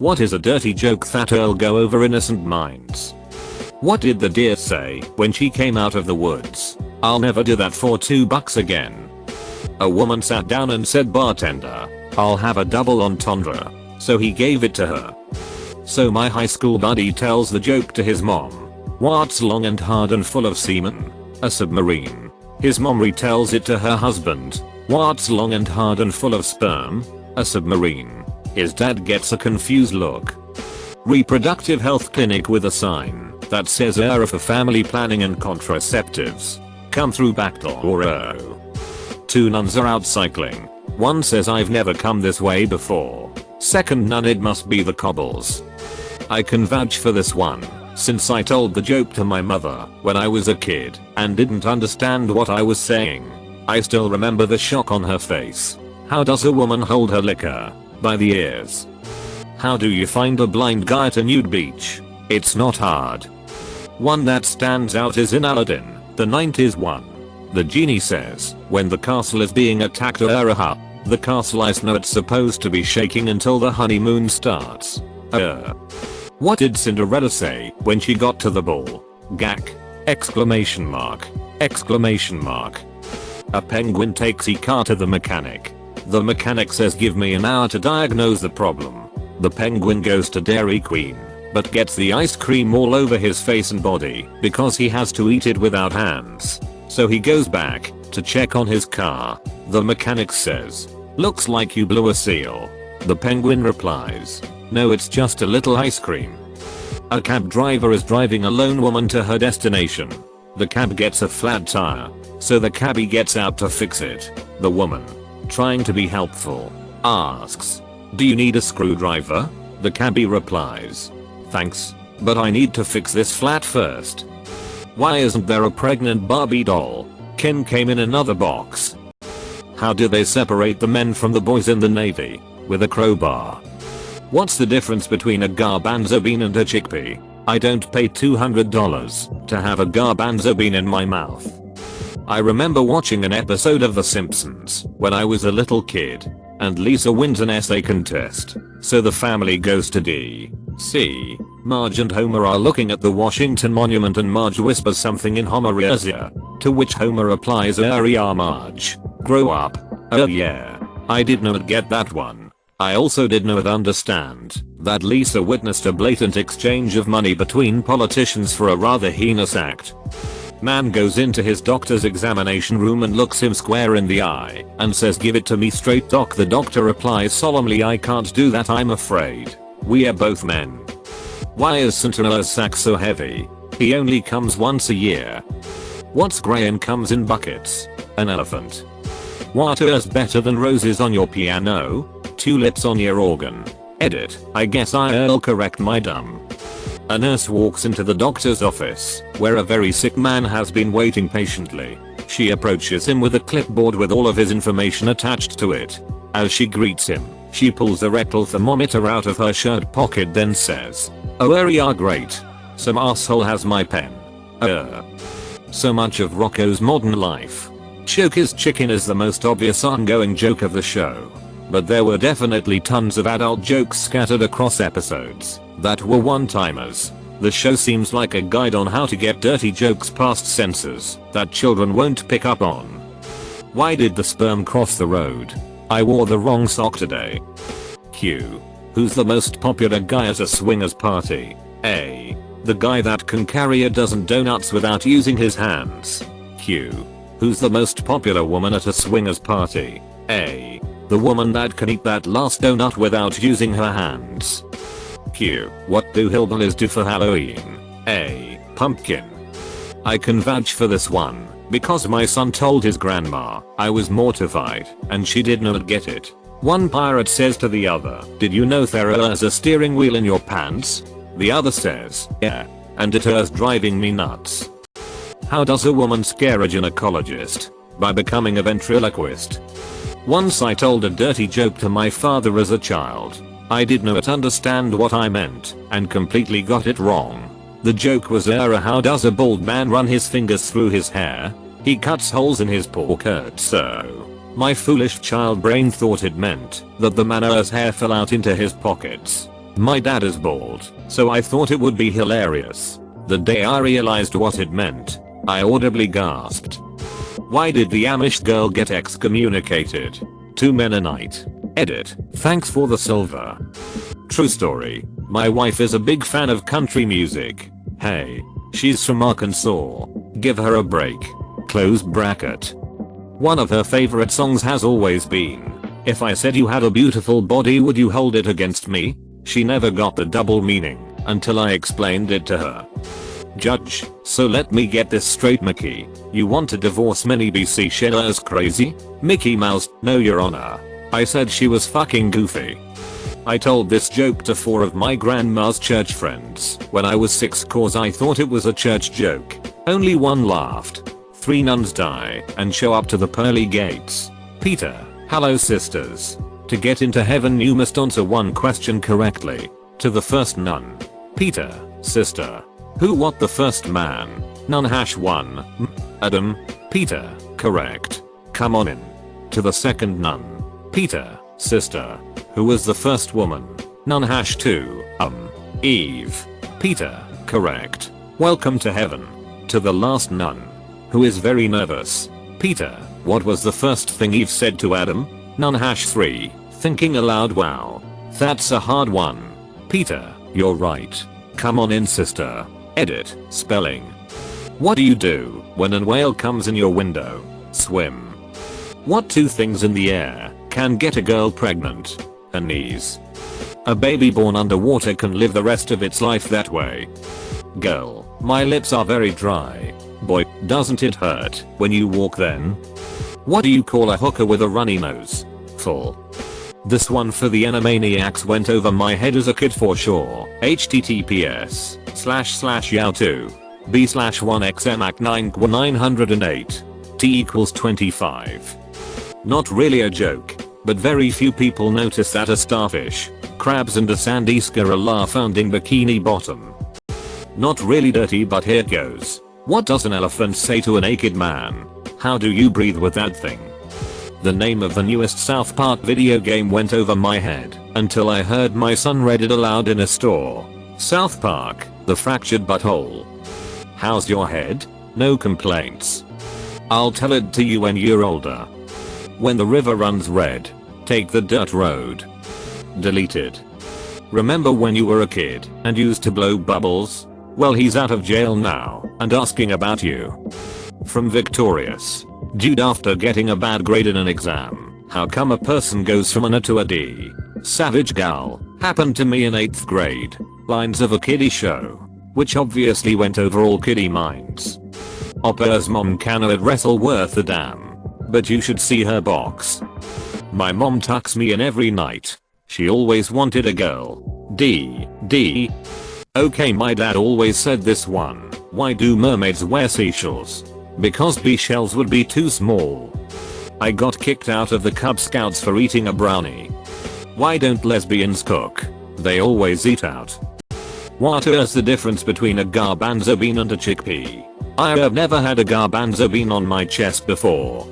What is a dirty joke that'll go over innocent minds? What did the deer say when she came out of the woods? I'll never do that for $2 again. A woman sat down and said, bartender, I'll have a double entendre. So he gave it to her. So my high school buddy tells the joke to his mom. What's long and hard and full of semen? A submarine. His mom retells it to her husband. What's long and hard and full of sperm? A submarine. His dad gets a confused look. Reproductive health clinic with a sign that says for family planning and contraceptives. Come through back door. Two nuns are out cycling. One says, I've never come this way before. Second nun, it must be the cobbles. I can vouch for this one, since I told the joke to my mother when I was a kid and didn't understand what I was saying. I still remember the shock on her face. How does a woman hold her liquor? By the ears. How do you find a blind guy at a nude beach? It's not hard. One that stands out is in Aladdin, the 90s one. The genie says, when the castle is being attacked the castle ice know it's supposed to be shaking until the honeymoon starts. What did Cinderella say when she got to the ball? Gack! Exclamation mark. Exclamation mark. A penguin takes a car to the mechanic. The mechanic says, give me an hour to diagnose the problem. The penguin goes to Dairy Queen, but gets the ice cream all over his face and body because he has to eat it without hands. So he goes back to check on his car. The mechanic says, looks like you blew a seal. The penguin replies, no, it's just a little ice cream. A cab driver is driving a lone woman to her destination. The cab gets a flat tire, so the cabbie gets out to fix it. The woman, trying to be helpful, asks, do you need a screwdriver? The cabbie replies, thanks, but I need to fix this flat first. Why isn't there a pregnant Barbie doll? Ken came in another box. How do they separate the men from the boys in the Navy? With a crowbar. What's the difference between a garbanzo bean and a chickpea? I don't pay $200 to have a garbanzo bean in my mouth. I remember watching an episode of The Simpsons when I was a little kid, and Lisa wins an essay contest, so the family goes to D.C. Marge and Homer are looking at the Washington Monument and Marge whispers something in Homer's ear, to which Homer replies, yeah Marge, grow up. Oh yeah, I did not get that one. I also did not understand that Lisa witnessed a blatant exchange of money between politicians for a rather heinous act. Man goes into his doctor's examination room and looks him square in the eye and says, give it to me straight, doc. The doctor replies solemnly, I can't do that, I'm afraid. We are both men. Why is Santa Claus sack so heavy? He only comes once a year. What's grey and comes in buckets? An elephant. What is better than roses on your piano? Tulips on your organ. Edit, I guess I'll correct my dumb. A nurse walks into the doctor's office, where a very sick man has been waiting patiently. She approaches him with a clipboard with all of his information attached to it. As she greets him, she pulls a rectal thermometer out of her shirt pocket, then says, oh yeah, great. Some asshole has my pen. So much of Rocco's modern life. Choke his chicken is the most obvious ongoing joke of the show. But there were definitely tons of adult jokes scattered across episodes that were one-timers. The show seems like a guide on how to get dirty jokes past censors that children won't pick up on. Why did the sperm cross the road? I wore the wrong sock today. Q. Who's the most popular guy at a swingers party? A. The guy that can carry a dozen donuts without using his hands. Q. Who's the most popular woman at a swingers party? A. The woman that can eat that last donut without using her hands. Q. What do hillbillies do for Halloween? A. Pumpkin. I can vouch for this one, because my son told his grandma. I was mortified, and she did not get it. One pirate says to the other, did you know there is a steering wheel in your pants? The other says, yeah, and it is driving me nuts. How does a woman scare a gynecologist? By becoming a ventriloquist. Once I told a dirty joke to my father as a child. I did not understand what I meant and completely got it wrong. The joke was, how does a bald man run his fingers through his hair? He cuts holes in his pocket. So my foolish child brain thought it meant that the man's hair fell out into his pockets. My dad is bald, so I thought it would be hilarious. The day I realized what it meant, I audibly gasped. Why did the Amish girl get excommunicated? To Mennonite. Edit. Thanks for the silver. True story. My wife is a big fan of country music. Hey, she's from Arkansas. Give her a break. Close bracket. One of her favorite songs has always been, "If I said you had a beautiful body, would you hold it against me?" She never got the double meaning until I explained it to her. Judge, so let me get this straight, Mickey. You want to divorce Minnie BC Shellers crazy? Mickey Mouse, no your honor. I said she was fucking goofy. I told this joke to 4 of my grandma's church friends when I was 6 cause I thought it was a church joke. Only one laughed. 3 nuns die and show up to the pearly gates. Peter, hello sisters. To get into heaven you must answer one question correctly. To the first nun. Peter, sister. Who what the first man? Nun -1. Adam. Peter, correct. Come on in. To the second nun. Peter, sister. Who was the first woman? Nun -2. Eve. Peter, correct. Welcome to heaven. To the last nun. Who is very nervous. Peter, what was the first thing Eve said to Adam? Nun -3. Thinking aloud, wow. That's a hard one. Peter, you're right. Come on in sister. Edit. Spelling. What do you do when a whale comes in your window? Swim. What 2 things in the air can get a girl pregnant? Her knees. A baby born underwater can live the rest of its life that way. Girl, my lips are very dry. Boy, doesn't it hurt when you walk then? What do you call a hooker with a runny nose? Full. This one for the Animaniacs went over my head as a kid for sure. https://yow2 b/1xmac9 t = 25. Not really a joke, but very few people notice that a starfish, crabs and a sandy scarilla founding bikini bottom. Not really dirty, but here goes. What does an elephant say to a naked man? How do you breathe with that thing? The name of the newest South Park video game went over my head until I heard my son read it aloud in a store. South Park, the fractured butthole. How's your head? No complaints. I'll tell it to you when you're older. When the river runs red, take the dirt road. Deleted. Remember when you were a kid and used to blow bubbles? Well, he's out of jail now and asking about you. From Victorious. Dude, after getting a bad grade in an exam, how come a person goes from an A to a D? Savage gal. Happened to me in 8th grade. Lines of a kiddie show. Which obviously went over all kiddie minds. Oppa's mom cannot wrestle worth a damn. But you should see her box. My mom tucks me in every night. She always wanted a girl. D. Okay, my dad always said this one. Why do mermaids wear seashells? Because bee shells would be too small. I got kicked out of the Cub Scouts for eating a brownie. Why don't lesbians cook? They always eat out. What is the difference between a garbanzo bean and a chickpea? I have never had a garbanzo bean on my chest before.